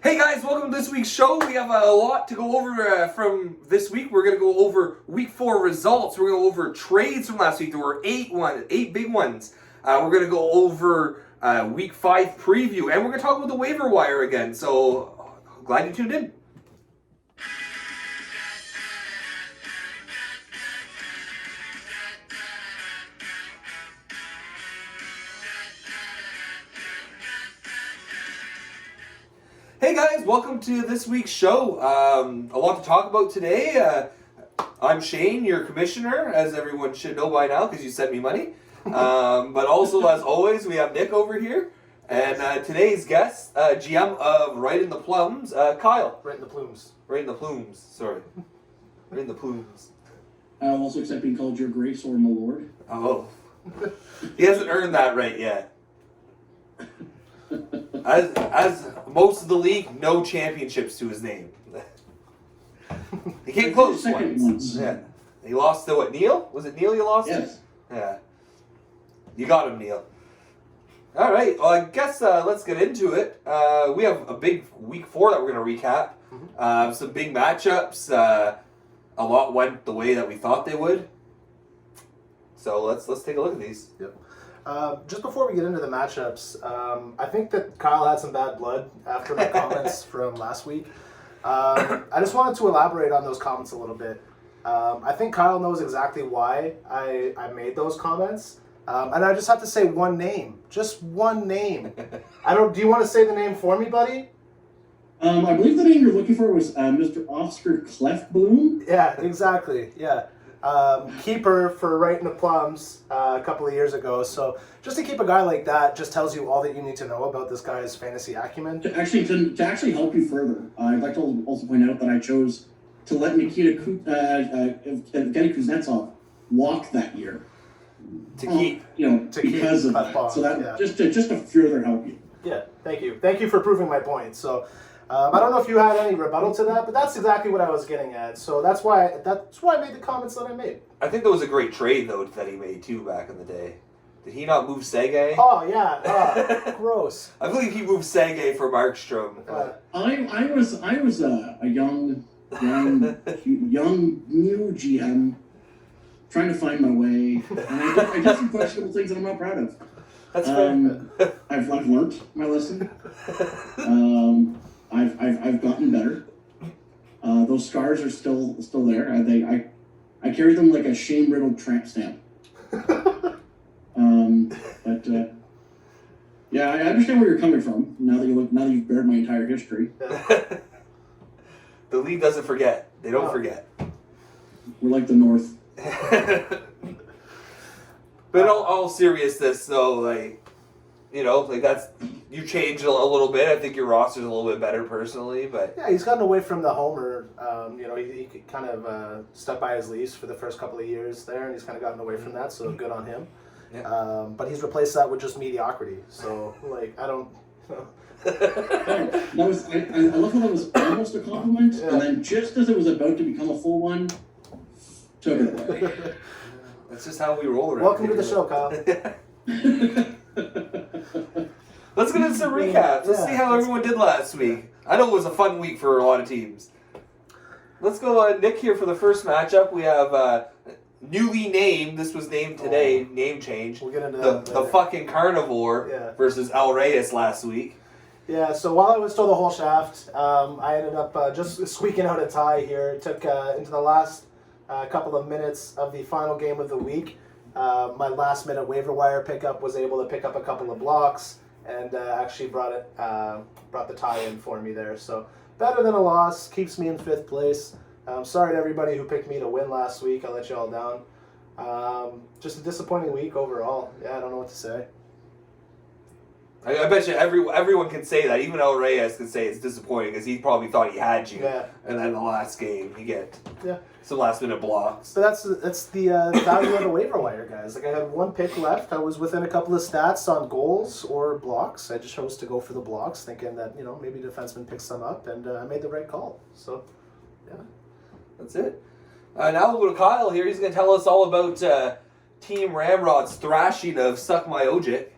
Hey guys, welcome to this week's show. We have a lot to go over from this week. We're going to go over week 4 results. We're going to go over trades from last week. There were 8 big ones. We're going to go over week 5 preview, and we're going to talk about the waiver wire again. So, glad you tuned in. Hey guys, welcome to this week's show. A lot to talk about today. I'm Shane, your commissioner, as everyone should know by now because you sent me money. But also, as always, we have Nick over here. And today's guest, GM of Right in the Plums, Kyle. Right in the Plums. Right in the Plumes, sorry. Right in the Plumes. I'm also accept being called your grace or my lord. Oh. He hasn't earned that right yet. As most of the league, no championships to his name. He came close once. Yeah. He lost to what, Neil? Was it Neil you lost to? Yes. Yeah. You got him, Neil. All right. Well, I guess let's get into it. We have a big week 4 that we're going to recap. Some big matchups. A lot went the way that we thought they would. So let's take a look at these. Yep. Just before we get into the matchups, I think that Kyle had some bad blood after my comments from last week. I just wanted to elaborate on those comments a little bit. I think Kyle knows exactly why I made those comments. And I just have to say one name. Just one name. Do you want to say the name for me, buddy? I believe the name you're looking for was Mr. Oscar Clefbloom. Yeah, exactly. Yeah. Keeper for Right in the Plums a couple of years ago. So just to keep a guy like that just tells you all that you need to know about this guy's fantasy acumen. To actually help you further, I'd like to also point out that I chose to let Evgeny Kuznetsov walk that year. To keep. Because of that. So that just to further help you. Yeah, thank you. Thank you for proving my point. So I don't know if you had any rebuttal to that, but that's exactly what I was getting at. So that's why I made the comments that I made. I think that was a great trade, though, that he made, too, back in the day. Did he not move Sege? Oh, yeah. Gross. I believe he moved Sege for Markstrom. I was a young new GM trying to find my way, and I did some questionable things that I'm not proud of. That's fair. I've learned my lesson. I've gotten better. Those scars are still there. I carry them like a shame-riddled tramp stamp. Yeah, I understand where you're coming from. Now that you've bared my entire history. The league doesn't forget. They don't forget. We're like the North. But in all seriousness, though, that's you changed a little bit. I think your roster's a little bit better personally, but yeah, he's gotten away from the homer. He kind of stuck by his leaves for the first couple of years there, and he's kind of gotten away from that. So good on him. Yeah. But he's replaced that with just mediocrity. So I don't. I love how that was almost a compliment, yeah. And then just as it was about to become a full one, took it away. That's just how we roll around. Welcome to the show, Kyle. Let's get into some recaps. Let's see how everyone did last week. I know it was a fun week for a lot of teams. Let's go, Nick, here for the first matchup. We have newly named, this was named today, name change. We'll get into that the fucking Carnivore versus El Reyes last week. Yeah, so while I was still the whole shaft, I ended up just squeaking out a tie here. It took into the last couple of minutes of the final game of the week. My last minute waiver wire pickup was able to pick up a couple of blocks and actually brought the tie in for me there. So better than a loss, keeps me in 5th place. Sorry to everybody who picked me to win last week. I let you all down. Just a disappointing week overall. Yeah, I don't know what to say. I bet you everyone can say that. Even El Reyes can say it's disappointing because he probably thought he had you. Yeah. And then the last game, you get yeah. some last minute blocks. But that's the value of the waiver wire, guys. Like I had one pick left. I was within a couple of stats on goals or blocks. I just chose to go for the blocks, thinking that maybe defenseman picks some up, and I made the right call. So, yeah, that's it. Now we'll go to Kyle here. He's going to tell us all about Team Ramrod's thrashing of Suck My Ojic.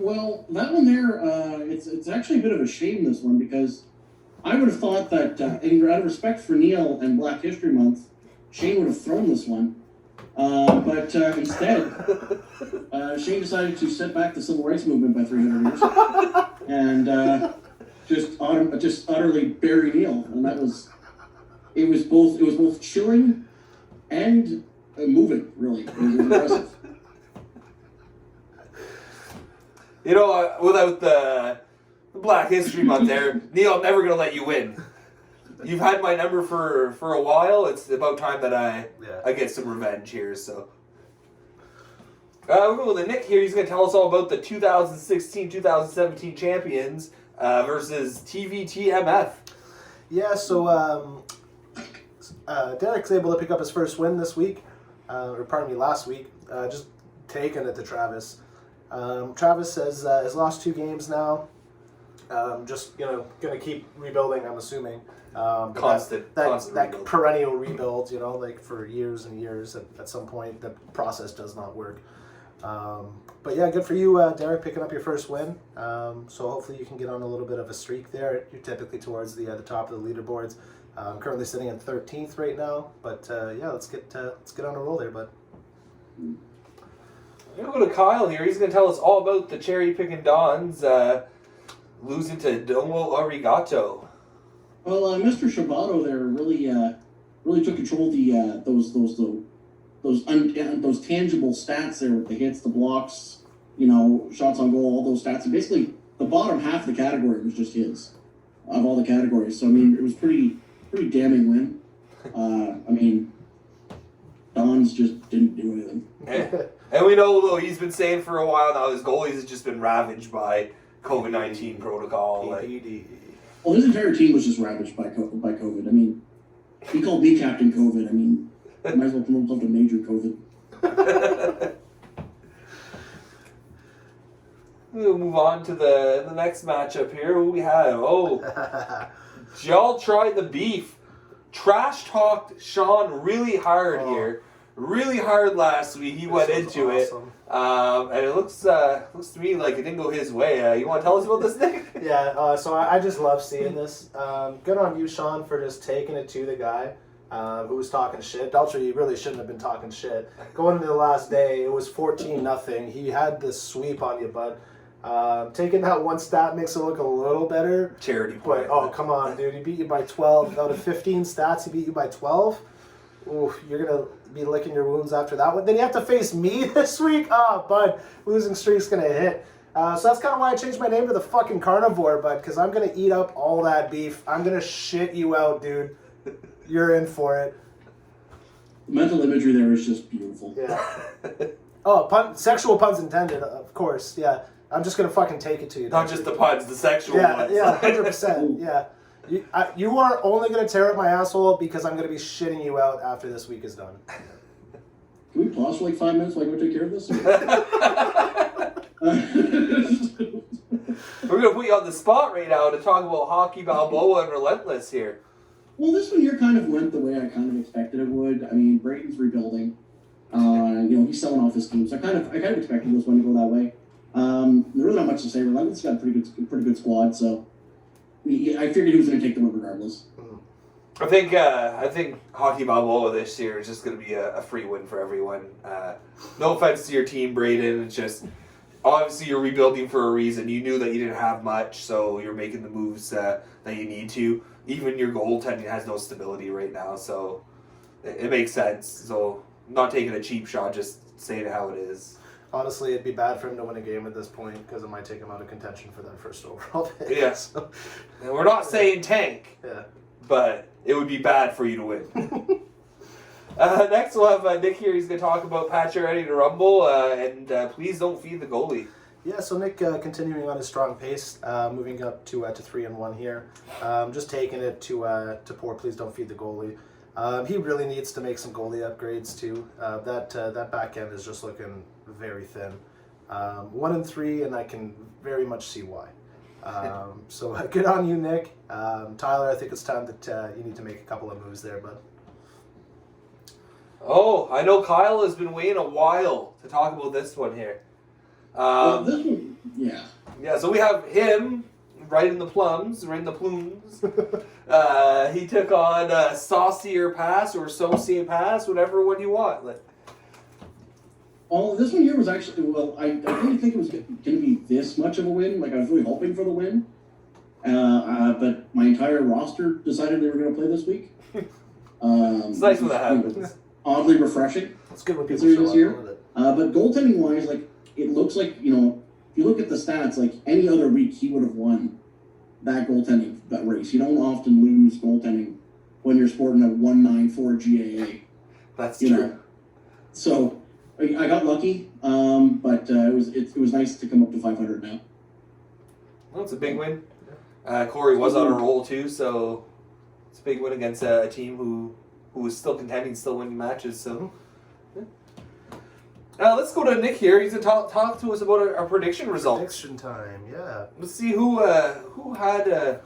Well, that one there, it's actually a bit of a shame, this one, because I would have thought that, out of respect for Neil and Black History Month, Shane would have thrown this one. But instead, Shane decided to set back the civil rights movement by 300 years and just utterly bury Neil. And it was both chilling and moving, really. It was impressive. You know, without the Black History Month there, Neil, I'm never going to let you win. You've had my number for a while. It's about time that I get some revenge here. So we're going with Nick here. He's going to tell us all about the 2016-2017 champions versus TVTMF. Yeah, so Derek's able to pick up his first win this week, or pardon me, last week. Just taking it to Travis. Travis has lost 2 games now. Just gonna keep rebuilding, I'm assuming. Constant that perennial rebuild, like for years and years. At some point, the process does not work. But yeah, good for you, Derek, picking up your first win. So hopefully you can get on a little bit of a streak there. You're typically towards the top of the leaderboards. I'm currently sitting in 13th right now. But yeah, let's get on a roll there, bud. We're going to go to Kyle here. He's going to tell us all about the cherry picking Dons losing to Domo Arigato. Well, Mr. Shibato there really took control of those tangible stats there with the hits, the blocks, shots on goal, all those stats. And basically, the bottom half of the category was just his, of all the categories. So, I mean, it was pretty damning win. I mean, Dons just didn't do anything. And we know, though, he's been saying for a while now his goalies has just been ravaged by COVID-19 protocol. Well, his entire team was just ravaged by COVID. I mean, he called me Captain COVID. I mean, might as well come up with Major COVID. We'll move on to the next matchup here. Who we have? Y'all tried the beef. Trash talked Sean really hard here. Really hard last week. He went into awesome. it. And it looks to me like it didn't go his way. You want to tell us about this, Nick? Yeah, so I just love seeing this. Good on you, Sean, for just taking it to the guy who was talking shit. Belcher, you really shouldn't have been talking shit. Going into the last day, it was 14-0. He had this sweep on you, bud. Taking that one stat makes it look a little better. Charity point. But, oh, come on, dude. He beat you by 12. Out of 15 stats, he beat you by 12. Ooh, you're going to be licking your wounds after that one. Then you have to face me this week? Oh, bud. Losing streak's going to hit. So that's kind of why I changed my name to the fucking Carnivore, bud, because I'm going to eat up all that beef. I'm going to shit you out, dude. You're in for it. The mental imagery there is just beautiful. Yeah. Sexual puns intended, of course. Yeah. I'm just going to fucking take it to you. Not just the puns, the sexual ones. Yeah, 100%. Yeah. You are only going to tear up my asshole because I'm going to be shitting you out after this week is done. Can we pause for like 5 minutes while I go take care of this? We're going to put you on the spot right now to talk about Hockey Balboa and Relentless here. Well, this one here kind of went the way I kind of expected it would. I mean, Braden's rebuilding. He's selling off his team, so I kind of expected this one to go that way. There's really not much to say. Relentless got a pretty good squad, so I figured he was going to take them up regardless. I think Hockey Balboa this year is just going to be a free win for everyone. No offense to your team, Braden. It's just obviously you're rebuilding for a reason. You knew that you didn't have much, so you're making the moves that you need to. Even your goaltending has no stability right now, so it makes sense. So not taking a cheap shot, just saying it how it is. Honestly, it'd be bad for him to win a game at this point because it might take him out of contention for that first overall pick. Yes. So, and we're not saying tank. Yeah. But it would be bad for you to win. Next we'll have Nick here. He's going to talk about Pacioretty to Rumble, and please don't feed the goalie. Yeah, so Nick continuing on his strong pace, moving up to 3-1 here. Just taking it to poor please don't feed the goalie. He really needs to make some goalie upgrades too. That back end is just looking very thin. 1-3, and I can very much see why. So good on you, Nick. Tyler, I think it's time that you need to make a couple of moves there, bud. Oh, I know Kyle has been waiting a while to talk about this one here. This Yeah. Yeah, so we have him right in the Plums. He took on Saucier Pass or Saucier Pass, whatever one you want. Well, this one here was actually, I didn't think it was going to be this much of a win. Like, I was really hoping for the win. But my entire roster decided they were going to play this week. It's nice when that happens. Oddly refreshing. It's good when people considering show this up year. with it. But goaltending-wise, like, it looks like, if you look at the stats, like, any other week he would have won that goaltending race. You don't often lose goaltending when you're sporting a 194 GAA. That's true. So I got lucky, but it was nice to come up to 500 now. Well, it's a big win. Corey was on a roll too, so it's a big win against a team who was still contending, still winning matches. So let's go to Nick here. He's going to talk to us about our prediction results. Prediction time, yeah. Let's see who had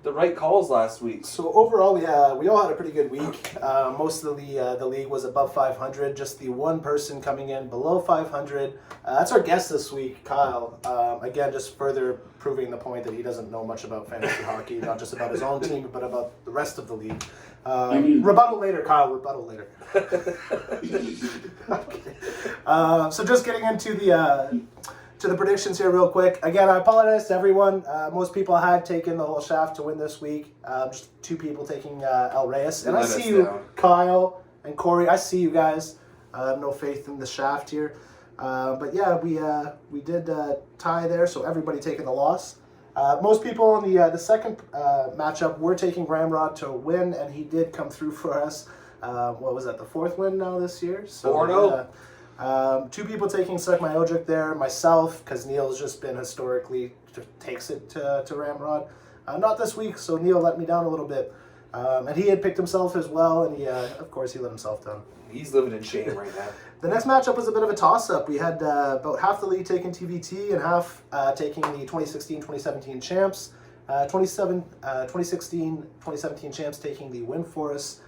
the right calls last week. So overall, we all had a pretty good week. Most of the league was above 500. Just the one person coming in below 500. That's our guest this week, Kyle. Again, just further proving the point that he doesn't know much about fantasy hockey, not just about his own team, but about the rest of the league. Rebuttal later, Kyle. Rebuttal later. Okay. So just getting into the predictions here real quick. Again, I apologize to everyone. Most people had taken the whole shaft to win this week. Just two people taking El Reyes. And I see you, Kyle and Corey. I see you guys. I have no faith in the shaft here. But yeah, we did tie there, so everybody taking the loss. Most people on the second matchup were taking Ramrod to win, and he did come through for us. What was that, the fourth win now this year? So 4-0. Two people taking Suck My Ojik there, myself, because Neil's just been historically takes it to Ramrod. Not this week, so Neil let me down a little bit. And he had picked himself as well, and of course he let himself down. He's living in shame right now. The next matchup was a bit of a toss-up. We had about half the league taking TVT and half taking the 2016-2017 champs. 2016-2017 champs taking the win for us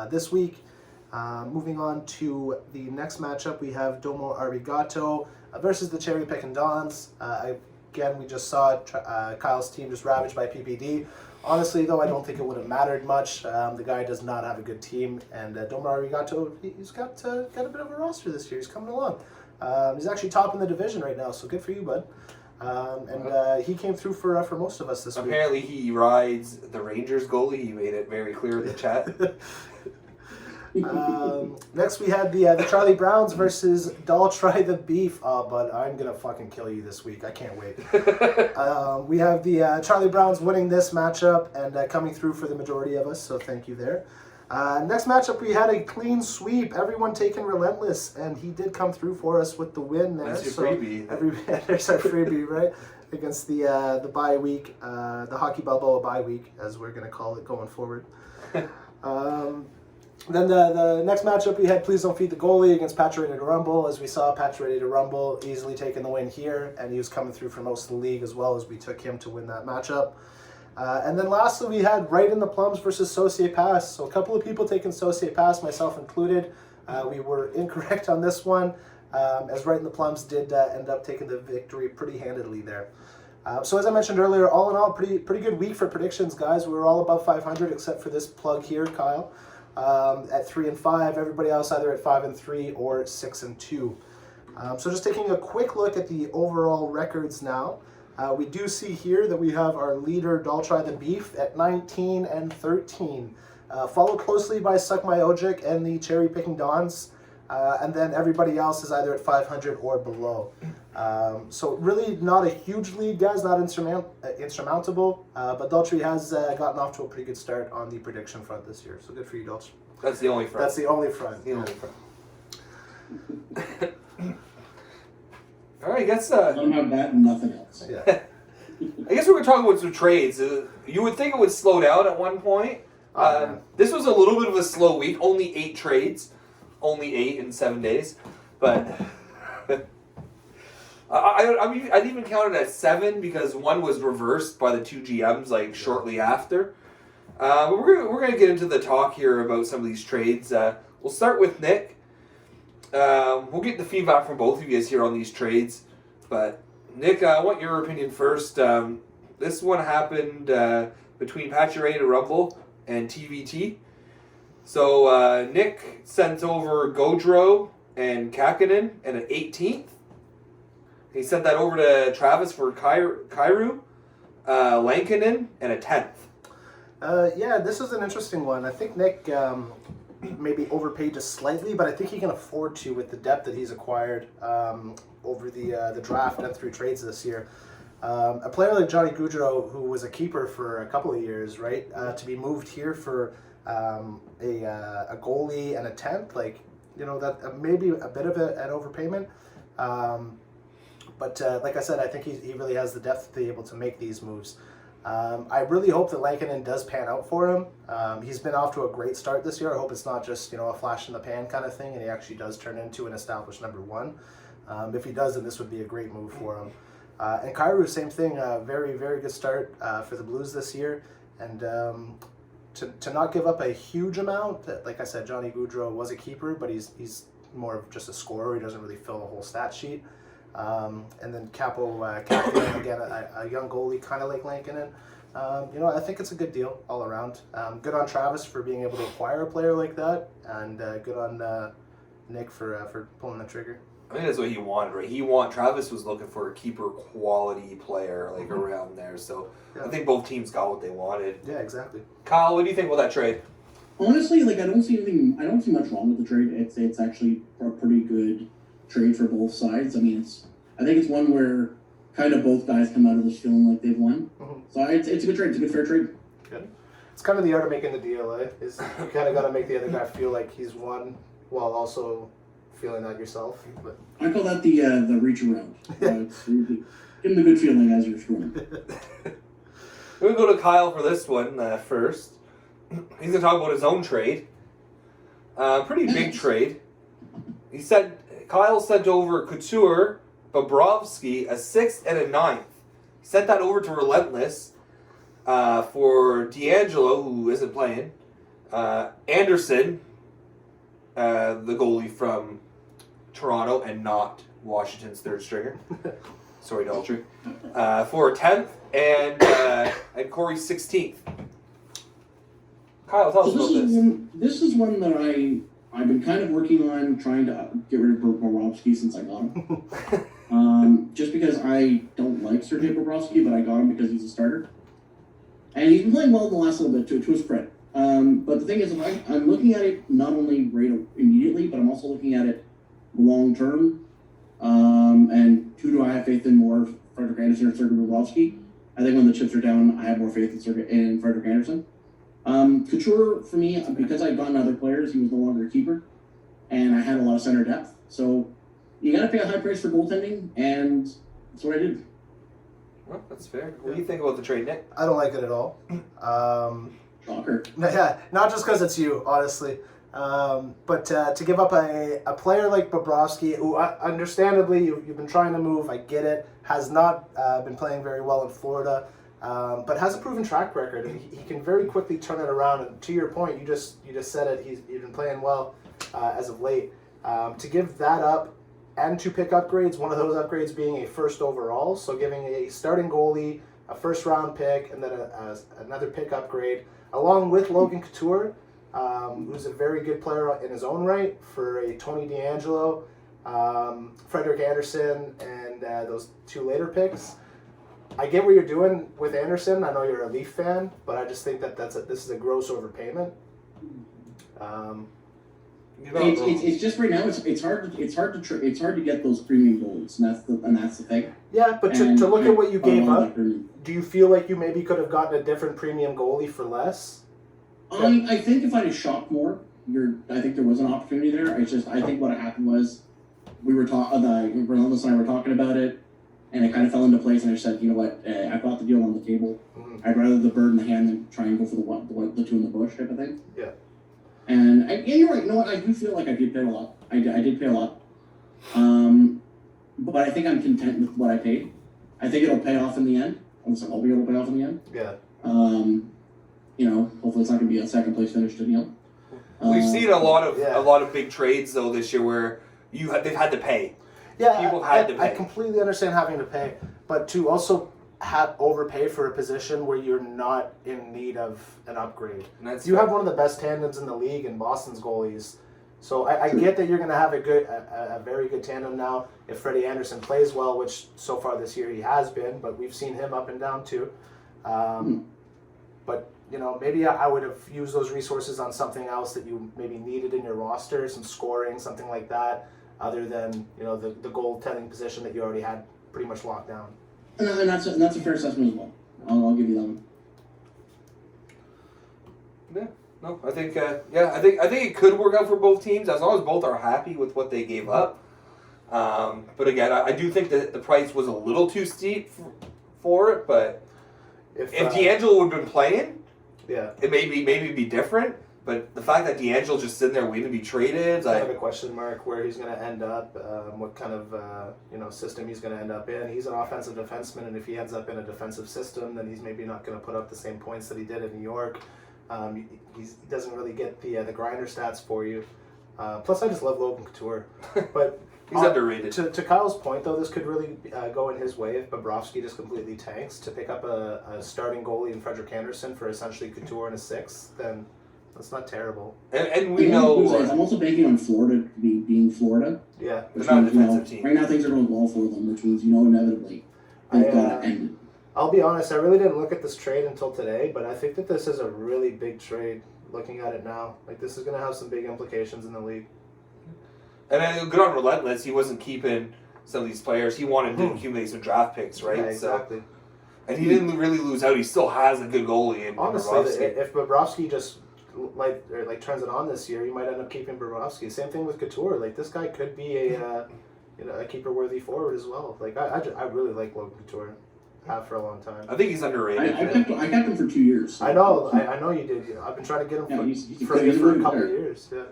this week. Moving on to the next matchup, we have Domo Arigato versus the Cherry Pickin' Dons. Again, we just saw Kyle's team just ravaged by PPD. Honestly, though, I don't think it would have mattered much. The guy does not have a good team, and Domo Arigato, he's got a bit of a roster this year. He's coming along. He's actually top in the division right now, so good for you, bud. He came through for most of us this week. Apparently, he rides the Rangers goalie. He made it very clear in the chat. Next, we had the Charlie Browns versus Daltry the Beef. Oh, but I'm gonna fucking kill you this week. I can't wait. We have the Charlie Browns winning this matchup and coming through for the majority of us. So thank you there. Next matchup, we had a clean sweep. Everyone taking Relentless, and he did come through for us with the win there. That's your freebie. There's our freebie, right? Against the bye week, the Hockey Balboa bye week, as we're gonna call it going forward. Then the next matchup we had Please Don't Feed the Goalie against Patch Ready to Rumble. As we saw, Patch Ready to Rumble easily taking the win here, and he was coming through for most of the league as well, as we took him to win that matchup. And then lastly, we had Right in the Plums versus Saucier Pass. So a couple of people taking Saucier Pass, myself included. We were incorrect on this one, as Right in the Plums did end up taking the victory pretty handedly there. So as I mentioned earlier, all in all, pretty good week for predictions, guys. We were all above 500 except for this plug here, Kyle. At 3-5, everybody else either at 5-3 or 6-2. So just taking a quick look at the overall records now, we do see here that we have our leader Daltry the Beef at 19-13, followed closely by Suck My Ojik and the Cherry Picking Dons, and then everybody else is either at 500 or below. So really not a huge lead, guys, not insurmountable, but Daltry has gotten off to a pretty good start on the prediction front this year. So good for you, Daltry. That's the only front. That's the only front. The only front. All right, I guess. I don't have that and nothing else. Yeah. I guess we were talking about some trades. You would think it would slow down at one point. This was a little bit of a slow week. Only 8 trades. Only 8 in 7 days. But I mean, I'd even count it as 7 because one was reversed by the 2 GMs shortly after. But we're gonna get into the talk here about some of these trades. We'll start with Nick. We'll get the feedback from both of you guys here on these trades. But Nick, I want your opinion first. This one happened between Pacioretty Rumble and TVT. So Nick sent over Gaudreau and Kakkonen and an 18th. He sent that over to Travis for Kyrou, Lankinen, and a 10th. Yeah, this is an interesting one. I think Nick maybe overpaid just slightly, but I think he can afford to with the depth that he's acquired over the draft and through trades this year. A player like Johnny Gaudreau, who was a keeper for a couple of years, right, to be moved here for a goalie and a 10th, like, you know, that maybe a bit of an overpayment. But like I said, I think he really has the depth to be able to make these moves. I really hope that Lankinen does pan out for him. He's been off to a great start this year. I hope it's not just, you know, a flash in the pan kind of thing, and he actually does turn into an established number one. If he does, then this would be a great move for him. And Kyrou, same thing. Very, very good start for the Blues this year. And to not give up a huge amount, like I said, Johnny Gaudreau was a keeper, but he's more of just a scorer. He doesn't really fill a whole stat sheet. And then Kakkonen, again, a young goalie, kind of like Lankinen. You know, I think it's a good deal all around. Good on Travis for being able to acquire a player like that, and good on Nick for pulling the trigger. I think that's what he wanted, right? Travis was looking for a keeper quality player, like around there. So yeah. I think both teams got what they wanted. Yeah, exactly. Kyle, what do you think about that trade? Honestly, like I don't see much wrong with the trade. It's actually a pretty good trade for both sides. I mean, I think it's one where kind of both guys come out of this feeling like they've won. Mm-hmm. So it's a good trade. It's a good fair trade. Good. It's kind of the art of making the deal, eh? Is you kind of got to make the other guy feel like he's won while also feeling that yourself. But I call that the reach around. Give him the good feeling as you're scoring. We're going to go to Kyle for this one first. He's going to talk about his own trade. Pretty big trade. Kyle sent over Couture, Bobrovsky, a 6th and a 9th. He sent that over to Relentless for D'Angelo, who isn't playing. Anderson, the goalie from Toronto and not Washington's third stringer. Sorry, Daltrey. For a 10th and Corey's 16th. Kyle, tell us about this. This is one that I've been kind of working on trying to get rid of Bobrovsky since I got him. Just because I don't like Sergei Bobrovsky, but I got him because he's a starter. And he's been playing well in the last little bit, to his credit. But the thing is, I'm looking at it not only right immediately, but I'm also looking at it long term. And who do I have faith in more, Frederik Andersen or Sergei Bobrovsky? I think when the chips are down, I have more faith in Frederik Andersen. Couture, for me, because I'd gotten other players, he was no longer a keeper, and I had a lot of center depth. So you got to pay a high price for goaltending, and that's what I did. Well, that's fair. What do you think about the trade, Nick? I don't like it at all. Shocker. Yeah, not just because it's you, honestly. But to give up a player like Bobrovsky, who understandably you've been trying to move, I get it, has not been playing very well in Florida. But has a proven track record, and he can very quickly turn it around. And to your point, you just said it. He's been playing well as of late. To give that up and to pick upgrades, one of those upgrades being a first overall, so giving a starting goalie, a first round pick, and then another pick upgrade, along with Logan Couture, who's a very good player in his own right, for a Tony DeAngelo, Frederik Andersen, and those two later picks. I get what you're doing with Anderson. I know you're a Leaf fan, but I just think that this is a gross overpayment. It's just right now. It's hard to get those premium goals, and that's the thing. Yeah, but to look at what you gave up, do you feel like you maybe could have gotten a different premium goalie for less? I think if I'd have shopped more, I think there was an opportunity there. I think what happened was Relentless and I were talking about it. And it kind of fell into place, and I said, you know what, I've got the deal on the table. Mm-hmm. I'd rather the bird in the hand than try and go for the two in the bush type of thing. Yeah. And you're right. You know what? I do feel like I did pay a lot. I did pay a lot. But I think I'm content with what I paid. I think it'll pay off in the end. I'm hoping it'll pay off in the end. Yeah. You know, hopefully it's not going to be a second place finish to Neil. We've seen a lot of big trades though this year where they've had to pay. Yeah, people had to pay. I completely understand having to pay, but to also overpay for a position where you're not in need of an upgrade. You have one of the best tandems in the league in Boston's goalies. So I get that you're going to have a very good tandem now if Freddie Anderson plays well, which so far this year he has been, but we've seen him up and down too. But, maybe I would have used those resources on something else that you maybe needed in your roster, some scoring, something like that, other than, the goaltending position that you already had pretty much locked down. And that's a fair assessment as well. I'll give you that one. Yeah. No, I think I think it could work out for both teams as long as both are happy with what they gave up. But again, I do think that the price was a little too steep for it. But if D'Angelo would have been playing, it maybe be different. But the fact that D'Angelo's just sitting there waiting to be traded, I have a question mark where he's going to end up, what kind of system he's going to end up in. He's an offensive defenseman, and if he ends up in a defensive system, then he's maybe not going to put up the same points that he did in New York. He doesn't really get the grinder stats for you. Plus, I just love Logan Couture. But he's underrated. To Kyle's point, though, this could really go in his way if Bobrovsky just completely tanks. To pick up a starting goalie in Frederik Andersen for essentially Couture and a sixth, then that's not terrible. And we know... I'm also banking on Florida being Florida. Yeah. They're not a defensive team. Right now, things are going well for them, which means, inevitably, they've got to end it. I'll be honest, I really didn't look at this trade until today, but I think that this is a really big trade, looking at it now. Like, this is going to have some big implications in the league. And good on Relentless, he wasn't keeping some of these players. He wanted to accumulate some draft picks, right? Yeah, exactly. So, and he didn't really lose out. He still has a good goalie in honestly, Bobrovsky. If Bobrovsky just turns it on this year, you might end up keeping Bobrovsky. Same thing with Couture. Like, this guy could be a keeper-worthy forward as well. Like, I really like Logan Couture. Have for a long time. I think he's underrated. I kept him for 2 years. So. I know you did. I've been trying to get him he's for a couple of years. Yeah.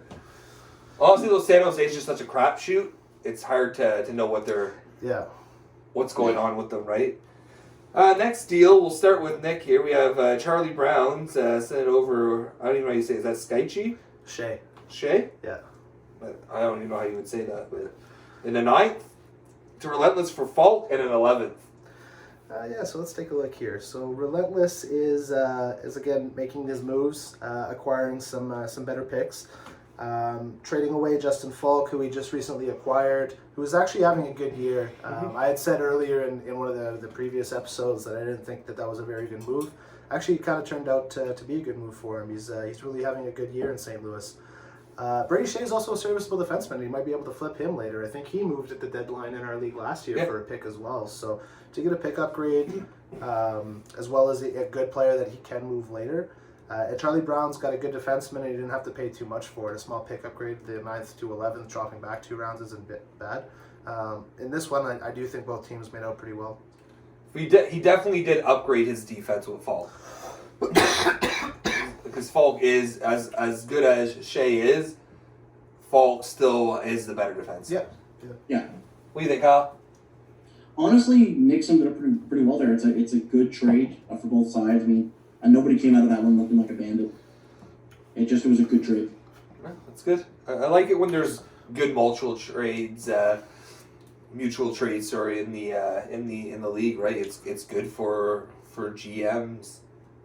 Honestly, though, San Jose is just such a crapshoot. It's hard to know what's going on with them, right? Next deal, we'll start with Nick here. We have Charlie Brown's sent it over. I don't even know how you say it. Is that Skychi? Shea? Yeah. I don't even know how you would say that. But in the 9th, to Relentless for Fault, and an 11th. So let's take a look here. So Relentless is again making his moves, acquiring some better picks, trading away Justin Falk, who he just recently acquired, who was actually having a good year. I had said earlier in one of the previous episodes that I didn't think that was a very good move. Actually, it kind of turned out to be a good move for him. He's really having a good year in St. Louis. Brady Shea is also a serviceable defenseman. You might be able to flip him later. I think he moved at the deadline in our league last year for a pick as well. So to get a pick upgrade, as well as a good player that he can move later. Charlie Brown's got a good defenseman, and he didn't have to pay too much for it. A small pick upgrade, the 9th to 11th, dropping back 2 rounds isn't bad. In this one, I do think both teams made out pretty well. He definitely did upgrade his defense with Falk. Because Falk is, as good as Shea is, Falk still is the better defense. Yeah. What do you think, Kyle? Honestly, Nick summed it up pretty well there. It's a good trade for both sides. I mean, and nobody came out of that one looking like a bandit. It was a good trade. Yeah, that's good. I like it when there's good mutual trades. In the league, right? It's good for GMs.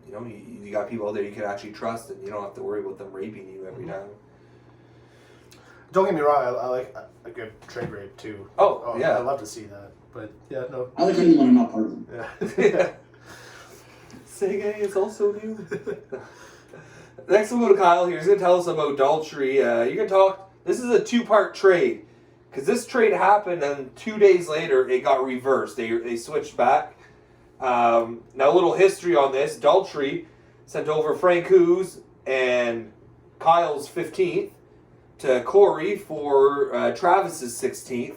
You got people out there you can actually trust, and you don't have to worry about them raping you every time. Don't get me wrong, I like a good trade rate too. Oh yeah, I love to see that. But yeah, no. I like it when I'm not part of them. Yeah. Sega is also new. Next we'll go to Kyle here. He's going to tell us about Daltrey. You can talk. This is a 2-part trade. Because this trade happened and 2 days later it got reversed. They switched back. Now a little history on this. Daltrey sent over Frank Hughes and Kyle's 15th to Corey for Travis's 16th.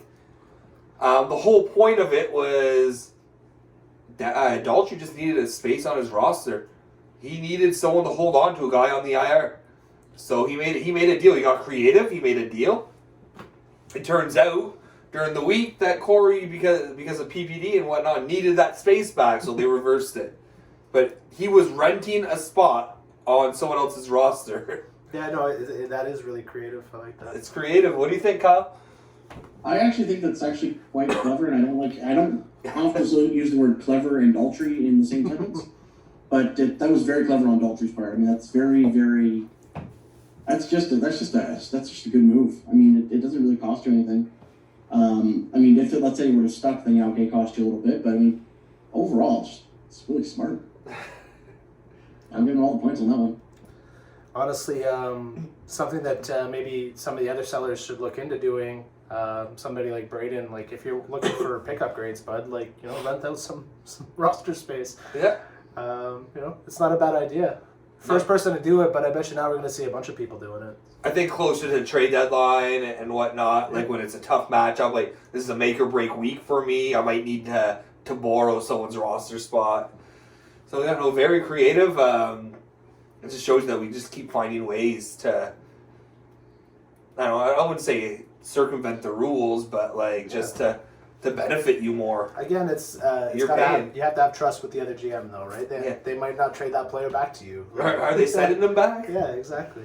The whole point of it was that Daltrey just needed a space on his roster. He needed someone to hold on to a guy on the IR. So he made a deal. He got creative. He made a deal. It turns out during the week that Corey, because of PPD and whatnot, needed that space back, so they reversed it. But he was renting a spot on someone else's roster. Yeah, no, that is really creative. I like that. It's creative. What do you think, Kyle? I actually think that's actually quite clever, and I don't often use the word clever and Daltrey in the same sentence, but that was very clever on Daltrey's part. I mean, that's very, very. That's just a good move. I mean, it doesn't really cost you anything. I mean, if let's say you were to stuck, then yeah, okay, it cost you a little bit, but I mean, overall, it's really smart. I'm giving all the points on that one. Honestly, something that maybe some of the other sellers should look into doing. Somebody like Braden, like if you're looking for pickup grades, bud, like rent out some roster space. Yeah. It's not a bad idea. First person to do it, but I bet you now we're going to see a bunch of people doing it. I think closer to the trade deadline and whatnot, like when it's a tough matchup, like this is a make or break week for me. I might need to borrow someone's roster spot. So yeah, no, very creative. It just shows that we just keep finding ways to. I wouldn't say circumvent the rules, but like just to benefit you more. Again, it's You're paying. you have to have trust with the other GM though, right? They might not trade that player back to you. Are they sending them back? Yeah, exactly.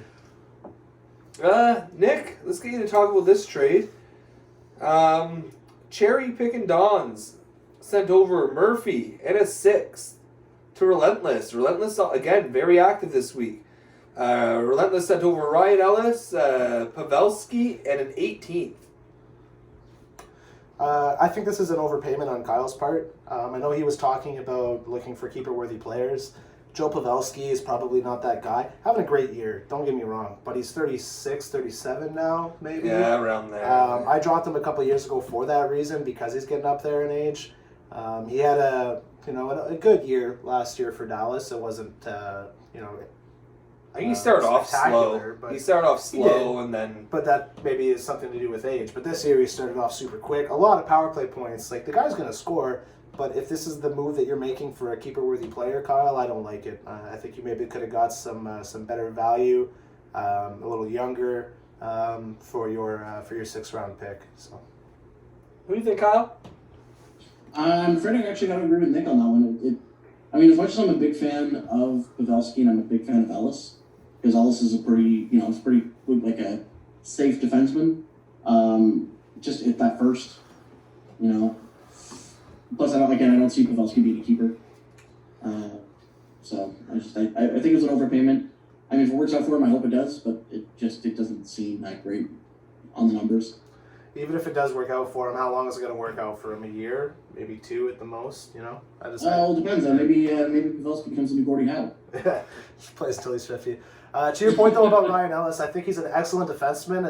Nick, let's get you to talk about this trade. Cherry Pickin' Dons sent over Murphy and a 6 to Relentless. Relentless, again, very active this week. Relentless sent over Ryan Ellis, Pavelski, and an 18th. I think this is an overpayment on Kyle's part. I know he was talking about looking for keeper-worthy players. Joe Pavelski is probably not that guy. Having a great year, don't get me wrong, but he's 36, 37 now, maybe. Yeah, around there. I dropped him a couple years ago for that reason, because he's getting up there in age. He had a good year last year for Dallas. It wasn't, I think he started off slow. But he started off slow and then... But that maybe is something to do with age. But this year he started off super quick. A lot of power play points. Like, the guy's going to score, but if this is the move that you're making for a keeper-worthy player, Kyle, I don't like it. I think you maybe could have got some better value, a little younger, for your 6th-round pick. So, What do you think, Kyle? I'm afraid I actually got to agree with Nick on that one. As much as I'm a big fan of Pavelski and I'm a big fan of Ellis, because Ellis is a pretty like a safe defenseman. Just at that first, Plus, I don't see Pavelski being a keeper. So I think it's an overpayment. I mean, if it works out for him, I hope it does, but it doesn't seem that great on the numbers. even if it does work out for him, how long is it going to work out for him? A year? Maybe 2 at the most, Well, it depends. Maybe Pavelski becomes a new Gordie Howe. Just plays till he's 50. To your point, though, about Ryan Ellis, I think he's an excellent defenseman,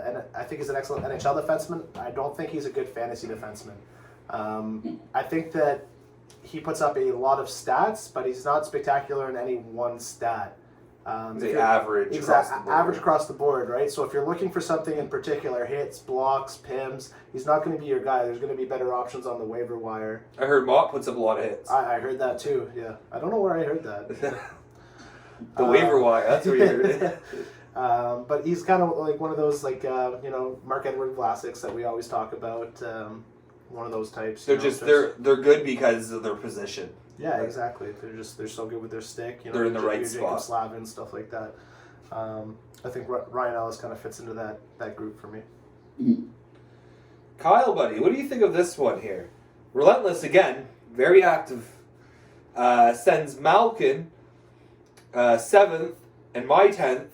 and I think he's an excellent NHL defenseman. I don't think he's a good fantasy defenseman. I think that he puts up a lot of stats, but he's not spectacular in any one stat. Average. Exactly, average across the board, right? So if you're looking for something in particular, hits, blocks, PIMs, he's not going to be your guy. There's going to be better options on the waiver wire. I heard Mott puts up a lot of hits. I heard that too, yeah. I don't know where I heard that. The waiver wire, that's where you heard it. But he's kind of like one of those, Mark-Edward Vlasics that we always talk about. One of those types. They're they're good because of their position. Yeah, exactly. They're so good with their stick. They're in the right spot. Slavin, stuff like that. I think Ryan Ellis kind of fits into that group for me. Mm-hmm. Kyle, buddy, what do you think of this one here? Relentless again, very active. Sends Malkin 7th and my 10th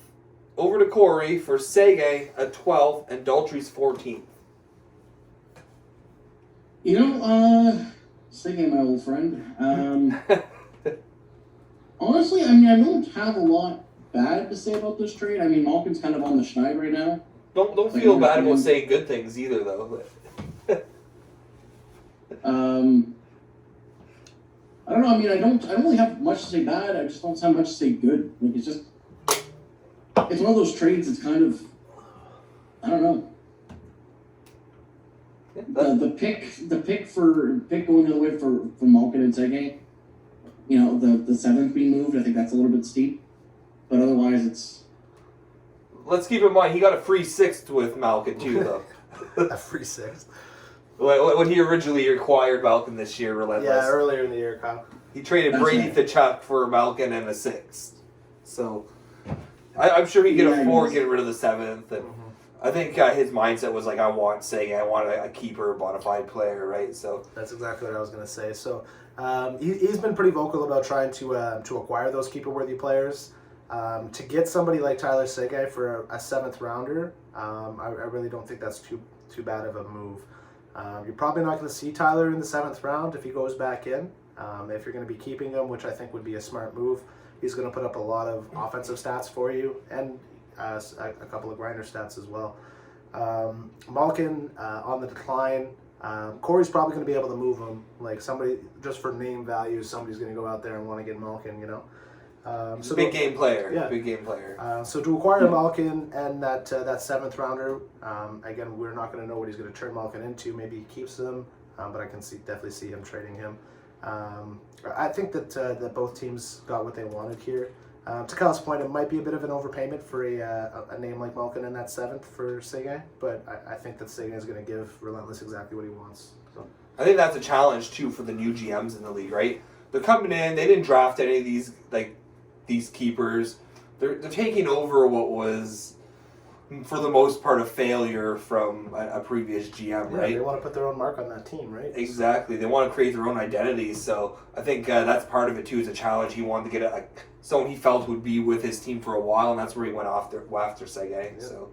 over to Corey for Sege a 12th and Daltrey's 14th. Sege, my old friend. Honestly, I don't have a lot bad to say about this trade. Malkin's kind of on the schneid right now. Don't feel bad about saying good things either, though. I don't know. I don't really have much to say bad. I just don't have much to say good. It's one of those trades. It's kind of, I don't know. The pick going the other way for Malkin and Sege, the 7th being moved, I think that's a little bit steep. But otherwise, it's. Let's keep in mind he got a free 6th with Malkin too, though. A free 6th. When he originally acquired Malkin this year, Relentless. Yeah, earlier in the year, Kyle. He traded Brady Tkachuk for Malkin and a 6th. So I'm sure he can afford getting rid of the 7th. And I think his mindset was like, I want Sega, I want a keeper, bona fide player, right? So that's exactly what I was going to say. So he's been pretty vocal about trying to acquire those keeper-worthy players. To get somebody like Tyler Sege for a 7th rounder, I really don't think that's too bad of a move. You're probably not going to see Tyler in the 7th round if he goes back in. If you're going to be keeping him, which I think would be a smart move, he's going to put up a lot of offensive stats for you and a couple of grinder stats as well. Malkin on the decline. Corey's probably going to be able to move him. Like somebody, just for name value, somebody's going to go out there and want to get Malkin, you know. So big game player. Yeah. Big game player. So to acquire Malkin and that 7th rounder, again, we're not going to know what he's going to turn Malkin into. Maybe he keeps him, but I can definitely see him trading him. I think that both teams got what they wanted here. To Kyle's point, it might be a bit of an overpayment for a name like Malkin in that 7th for Sege, but I think that Sege is going to give Relentless exactly what he wants. So. I think that's a challenge too for the new GMs in the league, right? They're coming in, they didn't draft any of these keepers. They're taking over what was, for the most part, a failure from a previous GM, right? They want to put their own mark on that team, right? Exactly. They want to create their own identity. So I think that's part of it too. Is a challenge. He wanted to get someone he felt would be with his team for a while, and that's where he went after Sege. Yep. So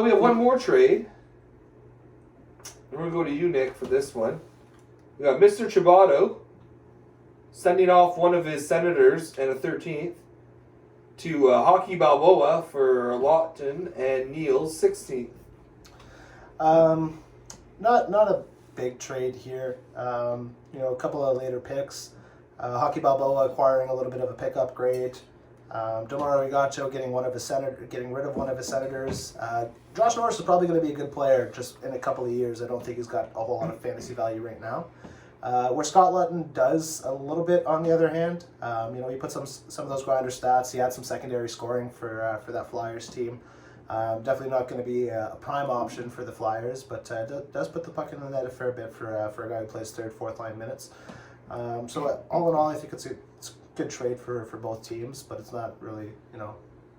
we have one more trade. We're gonna go to you, Nick, for this one. We got Mr. Chibato sending off one of his senators and a 13th to Hockey Balboa for Lawton and Neil's 16th. Not a big trade here. A couple of later picks. Hockey Balboa acquiring a little bit of a pick upgrade. Domaro Igacho getting rid of one of his senators. Josh Norris is probably going to be a good player just in a couple of years. I don't think he's got a whole lot of fantasy value right now. Where Scott Lutton does a little bit, on the other hand, he put some of those grinder stats. He had some secondary scoring for that Flyers team. Definitely not going to be a prime option for the Flyers, but does put the puck in the net a fair bit for a guy who plays 3rd, 4th line minutes. So all in all, I think it's a good trade for both teams, but it's not really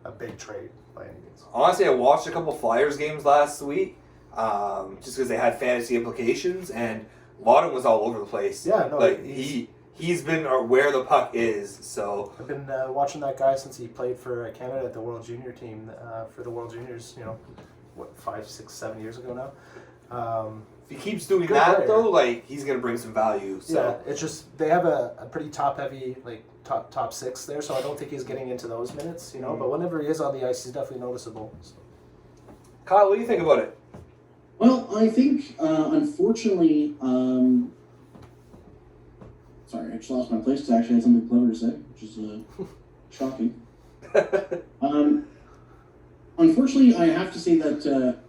a big trade by any means. Honestly, I watched a couple Flyers games last week, just because they had fantasy implications, and Lawton was all over the place. Yeah, no, he's been where the puck is. So I've been watching that guy since he played for Canada at the World Junior team for the World Juniors. 5, 6, 7 years ago now. If he keeps doing that player, though, he's gonna bring some value. So. Yeah, it's just they have a pretty top heavy top 6 there, so I don't think he's getting into those minutes. Mm-hmm. But whenever he is on the ice, he's definitely noticeable. So. Kyle, what do you think about it? Well, I think, unfortunately, sorry, I just lost my place because I actually had something clever to say, which is shocking. Unfortunately, I have to say that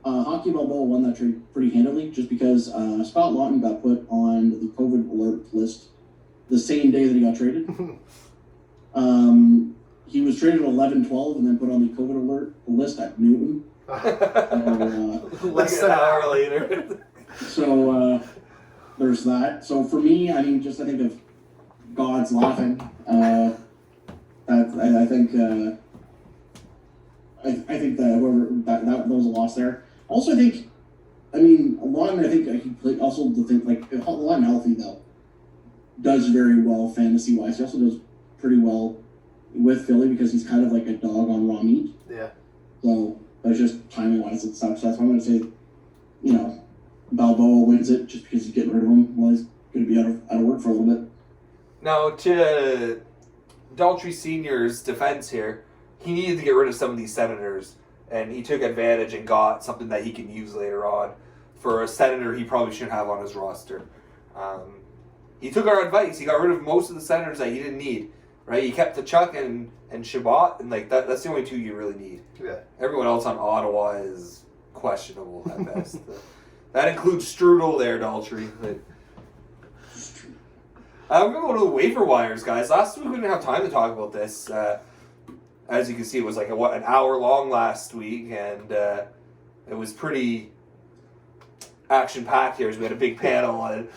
Hockey Balboa won that trade pretty handily, just because Scott Lawton got put on the COVID alert list the same day that he got traded. He was traded at 11-12 and then put on the COVID alert list at Newton. Less than an hour later. So there's that. So for me, I think of God's laughing. I think that whoever that was a loss there. Also, Lawton. Lawton healthy though does very well fantasy wise. He also does pretty well with Philly because he's kind of like a dog on raw meat. Yeah. So. That's just timing wise, it sucks. That's why I'm going to say, Balboa wins it just because he's getting rid of him while he's going to be out of work for a little bit. Now, to Daltrey Sr.'s defense here, he needed to get rid of some of these senators, and he took advantage and got something that he can use later on for a senator he probably shouldn't have on his roster. He took our advice. He got rid of most of the senators that he didn't need. Right, you kept the Chuck and Shabbat, and that's the only 2 you really need. Yeah. Everyone else on Ottawa is questionable at best. That includes Strudel there, Daltrey. We're going to go to the waiver wires, guys. Last week we didn't have time to talk about this. As you can see, it was an hour long last week, and it was pretty action-packed here. We had a big panel, and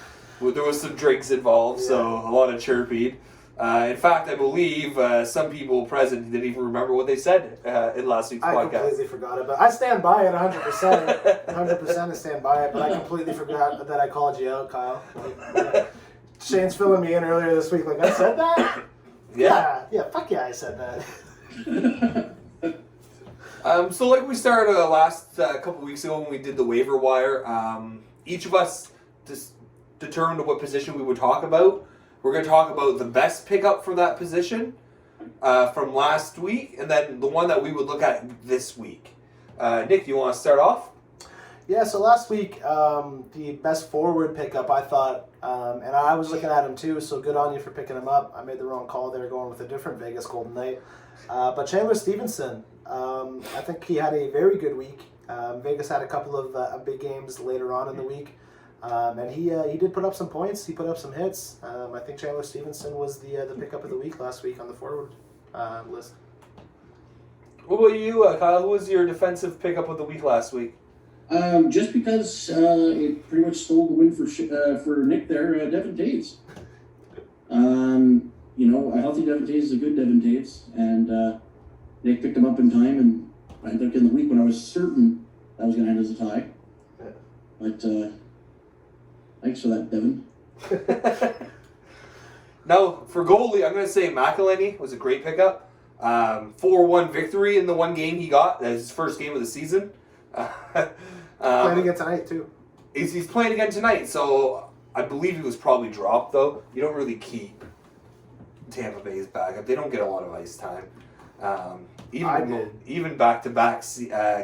there was some drinks involved, so a lot of chirping. In fact, I believe some people present didn't even remember what they said in last week's I podcast. completely forgot it, but I stand by it 100%. 100% I stand by it, but I completely forgot that I called you out, Kyle. Shane's filling me in earlier this week, like, I said that? Yeah, fuck yeah, I said that. So like we started last couple weeks ago when we did the waiver wire, each of us just determined what position we would talk about. We're going to talk about the best pickup for that position from last week, and then the one that we would look at this week. Nick, do you want to start off? Yeah, so last week, the best forward pickup, I thought, and I was looking at him too, so good on you for picking him up. I made the wrong call there going with a different Vegas Golden Knight. But Chandler Stevenson, I think he had a very good week. Vegas had a couple of big games later on in the week. And he did put up some points. He put up some hits. I think Chandler Stevenson was the pickup of the week last week on the forward list. What about you, Kyle? Who was your defensive pickup of the week last week? Just because it pretty much stole the win for Nick there, Devin Taves. A healthy Devin Taves is a good Devin Taves, and Nick picked him up in time, and I ended up getting the week when I was certain that was going to end as a tie. But thanks for that, Devin. Now, for goalie, I'm going to say McElhinney was a great pickup. 4-1 victory in the one game he got. That was his first game of the season. Playing again tonight, too. He's playing again tonight, so I believe he was probably dropped, though. You don't really keep Tampa Bay's backup. They don't get a lot of ice time. Even back-to-back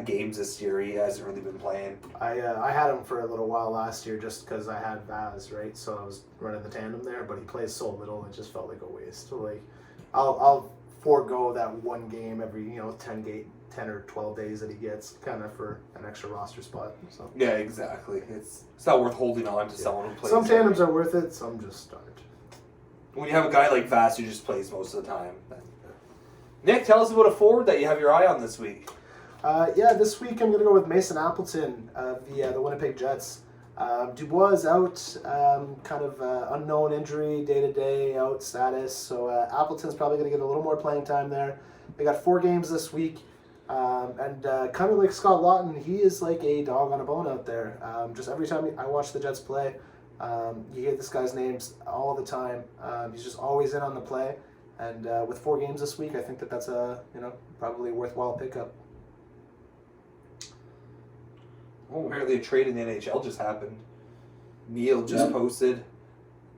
games this year, he hasn't really been playing. I had him for a little while last year just because I had Vaz, right? So I was running the tandem there, but he plays so little, it just felt like a waste. So like, I'll forego that one game every 10 or 12 days that he gets, kind of for an extra roster spot. So yeah, exactly. It's not worth holding on to someone who plays. Some tandems are worth it, some just aren't. When you have a guy like Vass who just plays most of the time. Nick, tell us about a forward that you have your eye on this week. This week I'm going to go with Mason Appleton of the Winnipeg Jets. Dubois is out, unknown injury, day-to-day out status, so Appleton's probably going to get a little more playing time there. They got 4 games this week, and kind of like Scott Lawton, he is like a dog on a bone out there. Just every time I watch the Jets play, you hear this guy's names all the time. He's just always in on the play. And with 4 games this week, I think that's a probably a worthwhile pickup. Oh, apparently a trade in the NHL just happened. Neil just posted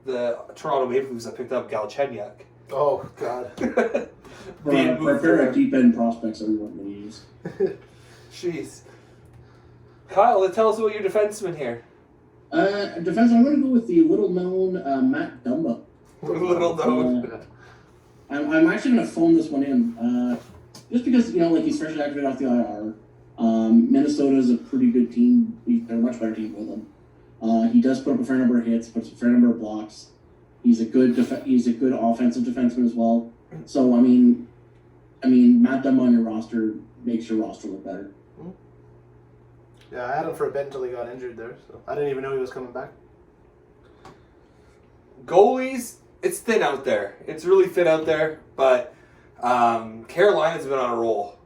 the Toronto Maple Leafs that picked up Galchenyuk. Oh God! For a pair of deep end prospects, everyone can use. Jeez. Kyle, tell us about your defenseman here. Defense, I'm going to go with the little known Matt Dumba. Little known. I'm actually going to phone this one in, just because he's freshly activated off the IR. Minnesota is a pretty good team. They're a much better team with him. He does put up a fair number of hits, puts a fair number of blocks. He's a good offensive defenseman as well. So I mean, Matt Dumba on your roster makes your roster look better. Yeah, I had him for a bit until he got injured there, so I didn't even know he was coming back. Goalies, it's thin out there. It's really thin out there, but Carolina's been on a roll.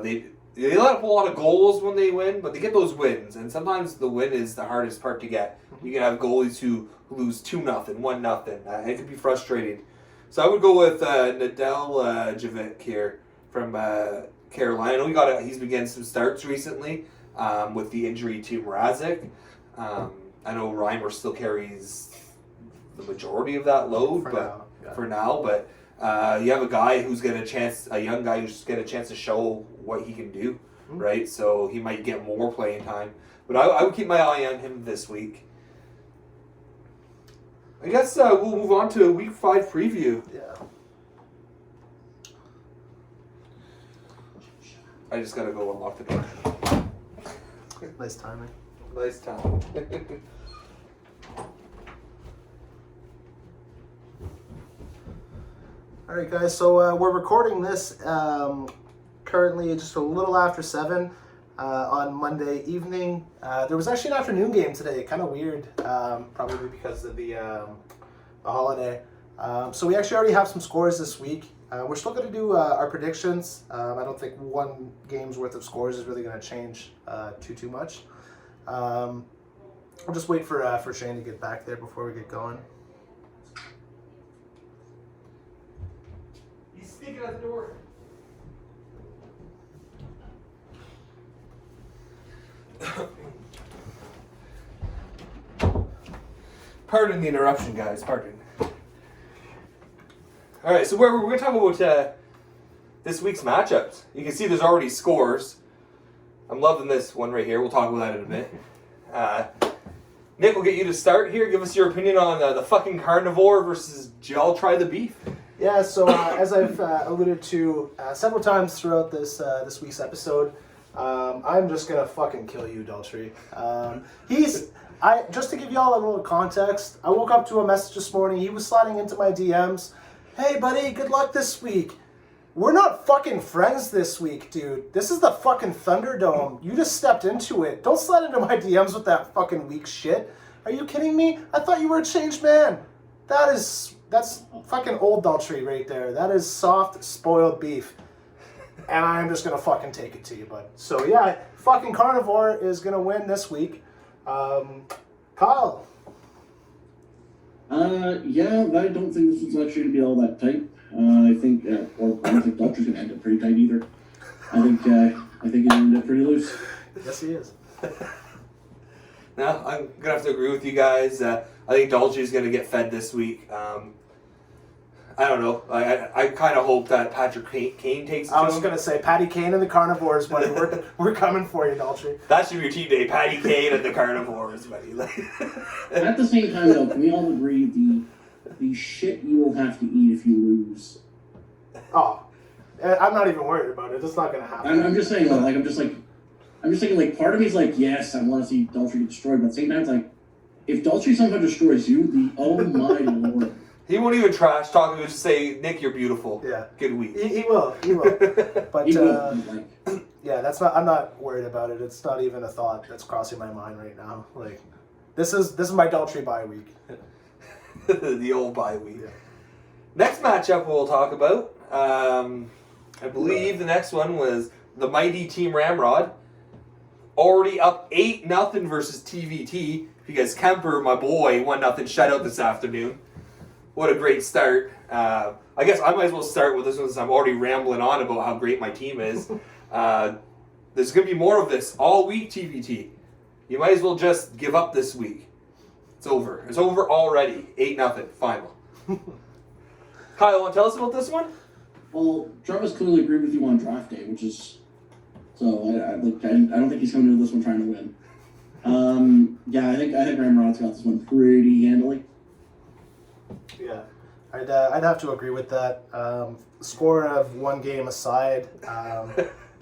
They let up a lot of goals when they win, but they get those wins, and sometimes the win is the hardest part to get. You can have goalies who lose 2-0, 1-0. It can be frustrating. So I would go with Nedeljkovic here from Carolina. I know he's been getting some starts recently with the injury to Mrazek. I know Reimer still carries the majority of that load for now, but you have a guy who's getting a young guy who's getting a chance to show what he can do, right? So he might get more playing time. But I would keep my eye on him this week. I guess we'll move on to a Week 5 preview. Yeah. I just gotta go unlock the door. Nice timing. Nice time. All right, guys. So we're recording this currently just a little after 7 on Monday evening. There was actually an afternoon game today. Kind of weird, probably because of the holiday. So we actually already have some scores this week. We're still going to do our predictions. I don't think one game's worth of scores is really going to change too much. I'll just wait for Shane to get back there before we get going. He's sneaking out the door. Pardon the interruption, guys. Pardon. All right, so we're going to talk about this week's matchups. You can see there's already scores. I'm loving this one right here. We'll talk about that in a bit. Nick, we'll get you to start here. Give us your opinion on the fucking Carnivore versus I'll Try the Beef. Yeah, so as I've alluded to several times throughout this week's episode, I'm just gonna fucking kill you, Daltrey. Just to give y'all a little context, I woke up to a message this morning. He was sliding into my DMs. Hey, buddy, good luck this week. We're not fucking friends this week, dude. This is the fucking Thunderdome. You just stepped into it. Don't slide into my DMs with that fucking weak shit. Are you kidding me? I thought you were a changed man. That's fucking old Daltrey right there. That is soft, spoiled beef. And I'm just gonna fucking take it to you, bud. So yeah, fucking Carnivore is gonna win this week. Kyle. Yeah, I don't think this one's actually going to be all that tight. I don't think Daltrey's going to end up pretty tight either. I think he's going to end up pretty loose. Yes, he is. No, I'm going to have to agree with you guys. I think Daltrey's going to get fed this week. I don't know. I kind of hope that Patrick Kane takes it. I was going to say, Patty Kane and the Carnivores, buddy. We're coming for you, Daltrey. That should be your team day. Patty Kane and the Carnivores, buddy. At the same time, though, can we all agree the shit you will have to eat if you lose? Oh, I'm not even worried about it. It's not going to happen. I'm just saying, I'm just thinking, like, part of me is like, yes, I want to see Daltrey get destroyed, but at the same time, it's like, if Daltrey somehow destroys you, oh my lord. He won't even trash talk. He'll just say, Nick, you're beautiful. Yeah. Good week. He will. But, He will, yeah, I'm not worried about it. It's not even a thought that's crossing my mind right now. Like, this is my Daltrey bye week. The old bye week. Yeah. Next matchup we'll talk about. I believe the next one was the mighty Team Ramrod. Already up 8-0 versus TVT. Because Kemper, my boy, 1-0 shutout this afternoon. What a great start. I guess I might as well start with this one since I'm already rambling on about how great my team is. There's going to be more of this all week, TVT. You might as well just give up this week. It's over. It's over already. 8-0 final. Kyle, want to tell us about this one? Well, Travis clearly agreed with you on draft day, which is... So, I don't think he's coming into this one trying to win. Yeah, I think Ramrod's got this one pretty handily. Yeah, I'd have to agree with that. Score of one game aside,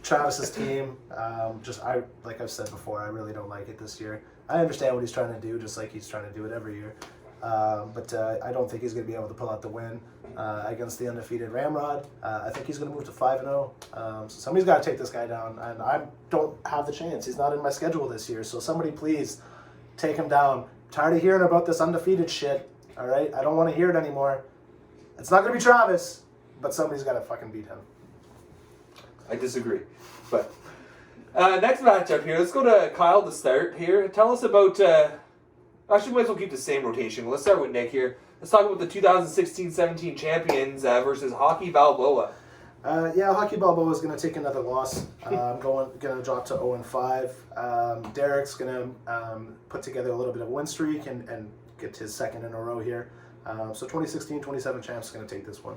Travis's team, like I've said before, I really don't like it this year. I understand what he's trying to do, just like he's trying to do it every year. But I don't think he's going to be able to pull out the win against the undefeated Ramrod. I think he's going to move to 5-0. So somebody's got to take this guy down, and I don't have the chance. He's not in my schedule this year, so somebody please take him down. I'm tired of hearing about this undefeated shit. All right, I don't want to hear it anymore. It's not going to be Travis, but somebody's got to fucking beat him. I disagree. But next matchup here, let's go to Kyle to start here. Tell us about... actually, we might as well keep the same rotation. Let's start with Nick here. Let's talk about the 2016-17 champions versus Hockey Balboa. Yeah, Hockey Balboa is going to take another loss. I'm going to drop to 0-5. Derek's going to put together a little bit of a win streak and get his second in a row here. So 2016-27 champs is going to take this one.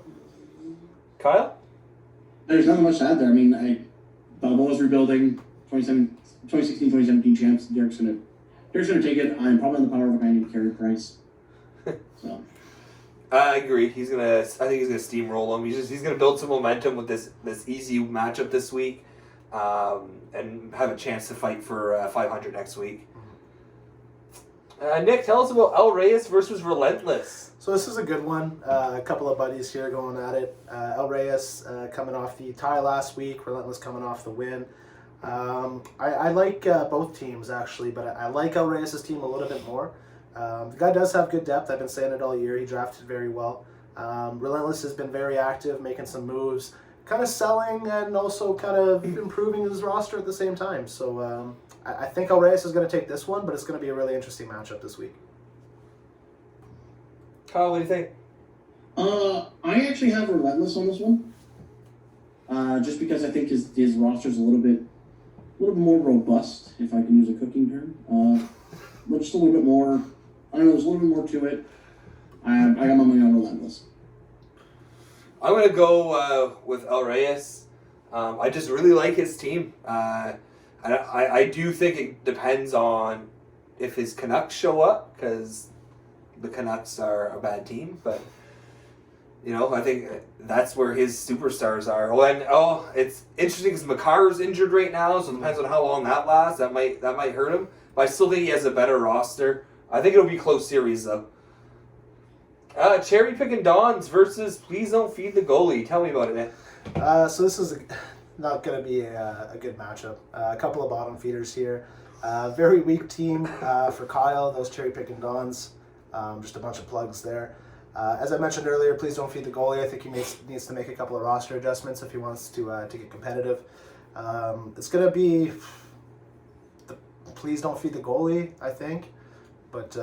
Kyle? There's nothing much to add there. I mean, Balboa's rebuilding. 2016-2017 champs. Derek's gonna take it. I'm probably on the power of a guy named Carey Price. So. I agree. I think he's gonna steamroll him. He's gonna build some momentum with this easy matchup this week, and have a chance to fight for 500 next week. Nick, tell us about El Reyes versus Relentless. So this is a good one. A couple of buddies here going at it. El Reyes coming off the tie last week. Relentless coming off the win. I like both teams actually, but I like El Reyes' team a little bit more. The guy does have good depth. I've been saying it all year. He drafted very well. Relentless has been very active, making some moves, kind of selling and also kind of improving his roster at the same time. So I think El Reyes is going to take this one, but it's going to be a really interesting matchup this week. Kyle, what do you think? I actually have Relentless on this one. Just because I think his roster's a little bit more robust, if I can use a cooking term. Just a little bit more. I don't know. There's a little bit more to it. I got my money on Relentless. I'm gonna go with El Reyes. I just really like his team. I do think it depends on if his Canucks show up, because the Canucks are a bad team, but. I think that's where his superstars are. It's interesting because Makar's injured right now, so it depends on how long that lasts. That might hurt him. But I still think he has a better roster. I think it'll be a close series, though. Cherry Pickin' Dons versus Please Don't Feed the Goalie. Tell me about it, Nick. So this is not going to be a good matchup. A couple of bottom feeders here. Very weak team for Kyle, those Cherry Pickin' Dons. Just a bunch of plugs there. As I mentioned earlier, Please Don't Feed the Goalie. I think he needs to make a couple of roster adjustments if he wants to get competitive. It's going to be Please Don't Feed the Goalie, I think. But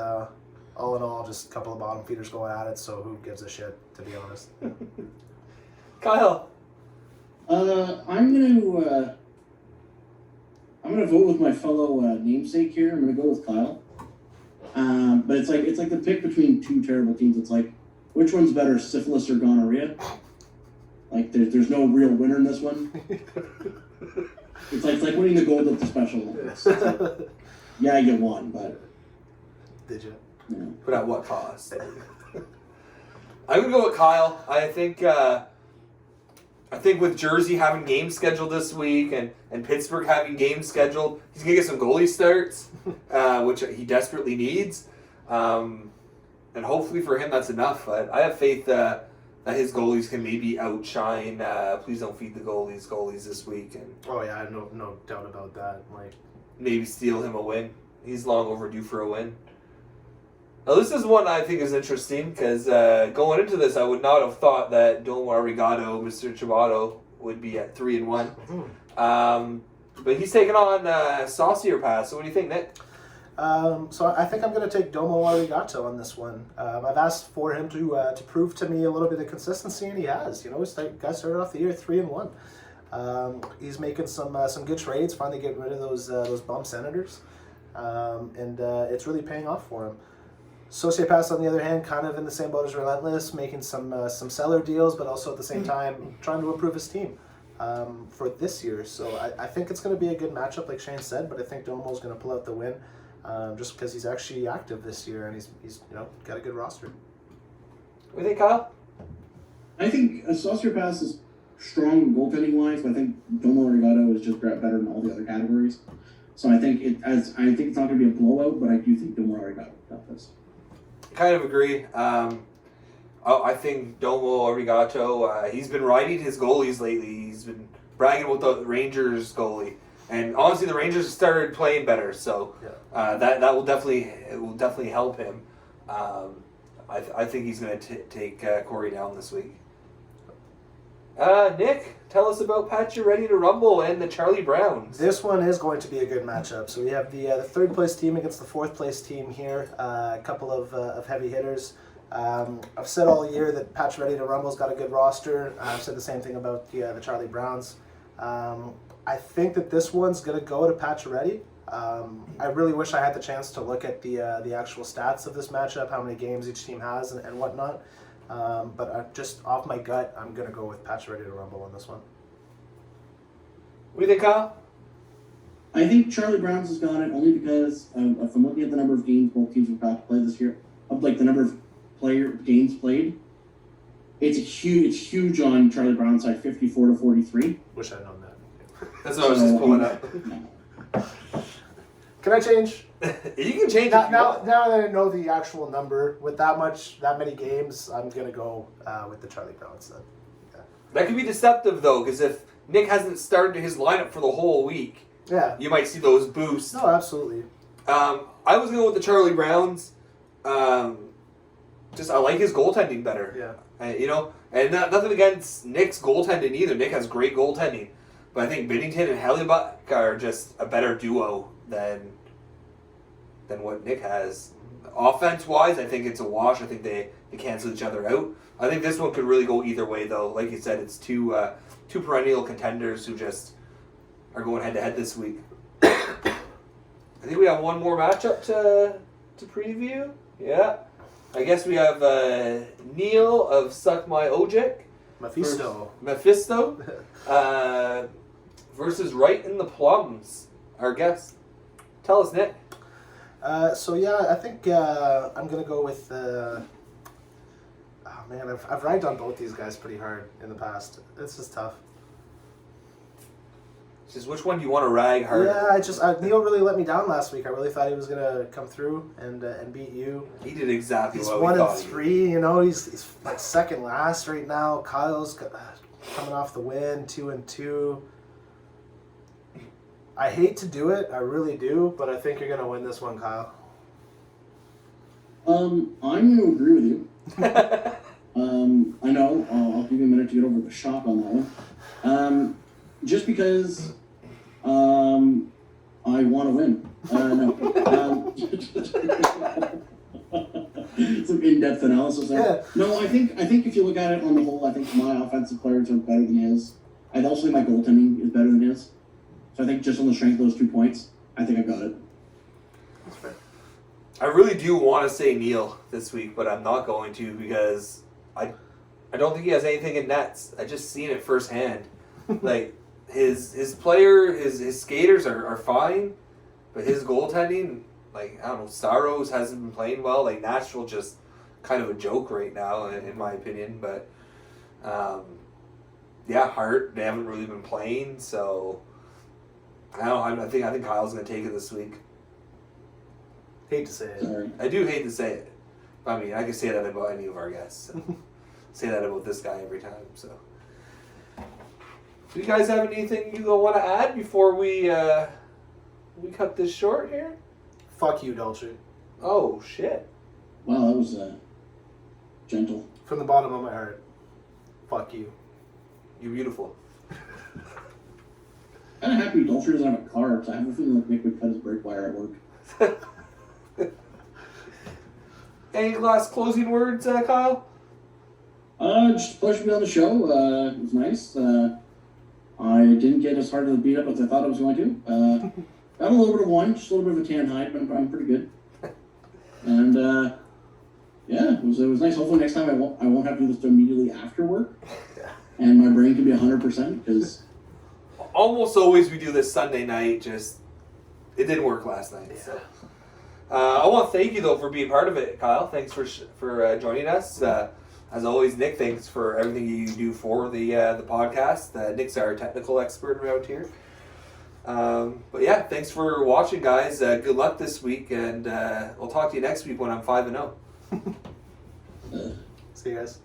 all in all, just a couple of bottom feeders going at it, so who gives a shit, to be honest. Kyle. I'm gonna vote with my fellow namesake here. I'm gonna go with Kyle. But it's like the pick between two terrible teams. It's like, which one's better, syphilis or gonorrhea? Like there's no real winner in this one. It's like winning the gold at the Special Olympics. Like, yeah, you won, but did you? Yeah. But at what cost? I'm gonna go with Kyle. I think with Jersey having games scheduled this week and Pittsburgh having games scheduled, he's going to get some goalie starts, which he desperately needs. And hopefully for him that's enough. But I have faith that his goalies can maybe outshine Please Don't Feed the goalies this week. And oh, yeah, I have no doubt about that. Maybe steal him a win. He's long overdue for a win. Now, this is one I think is interesting because going into this, I would not have thought that Domo Arigato, Mr. Chibato, would be at 3-1. But he's taking on Saucier Pass. So what do you think, Nick? So I think I'm going to take Domo Arigato on this one. I've asked for him to prove to me a little bit of consistency, and he has. This guy started off the year 3-1. He's making some good trades, finally getting rid of those bum Senators, and it's really paying off for him. Sociopaths, on the other hand, kind of in the same boat as Relentless, making some seller deals, but also at the same time trying to improve his team for this year. So I think it's going to be a good matchup, like Shane said, but I think Domo's going to pull out the win just because he's actually active this year and he's got a good roster. What do you think, Kyle? I think Sociopaths is strong goaltending wise, but I think Domo Arigato is just better in all the other categories. So I think it's not going to be a blowout, but I do think Domo Arigato got this. Kind of agree. I think Domo Arigato, he's been riding his goalies lately. He's been bragging about the Rangers goalie. And honestly, the Rangers started playing better, so that will definitely help him. I think he's going to take Corey down this week. Nick, tell us about Pat You Ready to Rumble and the Charlie Browns. This one is going to be a good matchup. So we have the third place team against the fourth place team here. A couple of heavy hitters. I've said all year that Pat You Ready to Rumble's got a good roster. I've said the same thing about the Charlie Browns. I think that this one's going to go to Pat You Ready. I really wish I had the chance to look at the actual stats of this matchup, how many games each team has and whatnot. But just off my gut, I'm going to go with Pat You Ready to Rumble on this one. What do you think, Kyle? I think Charlie Browns has got it only because if I'm looking at the number of games both teams have got to play this year, of like the number of games played, it's huge on Charlie Brown's side, 54-43. Wish I'd known that. That's what I was just pulling up. Can I change? You can change now, it. now that I know the actual number, with that many games, I'm going to go with the Charlie Browns then. Yeah. That could be deceptive, though, because if Nick hasn't started his lineup for the whole week, you might see those boosts. No, absolutely. I was going with the Charlie Browns. just I like his goaltending better. Yeah. You know, and nothing against Nick's goaltending either. Nick has great goaltending, but I think Binnington and Hellebuck are just a better duo than what Nick has. Offense wise, I think it's a wash. I think they cancel each other out. I think this one could really go either way though. Like you said, it's two perennial contenders who just are going head to head this week. I think we have one more matchup to preview. Yeah. I guess we have Neil of Suck My Ojek. Mephisto. Versus Right in the Plums, our guest. Tell us, Nick. So yeah, I think I'm gonna go with. Oh man, I've ragged on both these guys pretty hard in the past. This is tough. Just which one do you want to rag harder? Yeah, Neil really let me down last week. I really thought he was gonna come through and beat you. He did exactly He's what we thought. He's 1-3. You know, he's like second last right now. Kyle's coming off the win, 2-2. I hate to do it, I really do, but I think you're gonna win this one, Kyle. I'm going to agree with you. I know. I'll give you a minute to get over the shock on that one. Just because I want to win. No. Some in-depth analysis there. Yeah. No, I think if you look at it on the whole, I think my offensive players are better than his. I'd also say my goaltending is better than his. So I think just on the strength of those 2 points, I think I got it. That's fair. I really do want to say Neil this week, but I'm not going to because I don't think he has anything in nets. I just seen it firsthand. Like his player, his skaters are fine, but his goaltending, like I don't know, Saros hasn't been playing well. Like Nashville just kind of a joke right now, in my opinion. But yeah, Hart, they haven't really been playing, so I don't know. I think Kyle's gonna take it this week. Hate to say it. Sorry. I do hate to say it. I mean, I can say that about any of our guests. So. Say that about this guy every time. So, do you guys have anything you want to add before we cut this short here? Fuck you, Dolce. Oh shit! Wow, that was gentle. From the bottom of my heart. Fuck you. You're beautiful. Kind of happy Dolce doesn't have a car, because I have a feeling like Nick would cut his brake wire at work. Any last closing words, Kyle? Just a pleasure to be on the show. It was nice. I didn't get as hard of a beat up as I thought I was going to. Got a little bit of one, just a little bit of a tan hide, but I'm pretty good. And yeah, it was nice. Hopefully next time I won't have to do this immediately after work, and my brain can be 100% because almost always we do this Sunday night. Just it didn't work last night. Yeah. So I want to thank you though for being part of it, Kyle. Thanks for joining us. As always, Nick, thanks for everything you do for the podcast. Nick's our technical expert around here. But yeah, thanks for watching, guys. Good luck this week, and we'll talk to you next week when I'm 5-0. See you guys.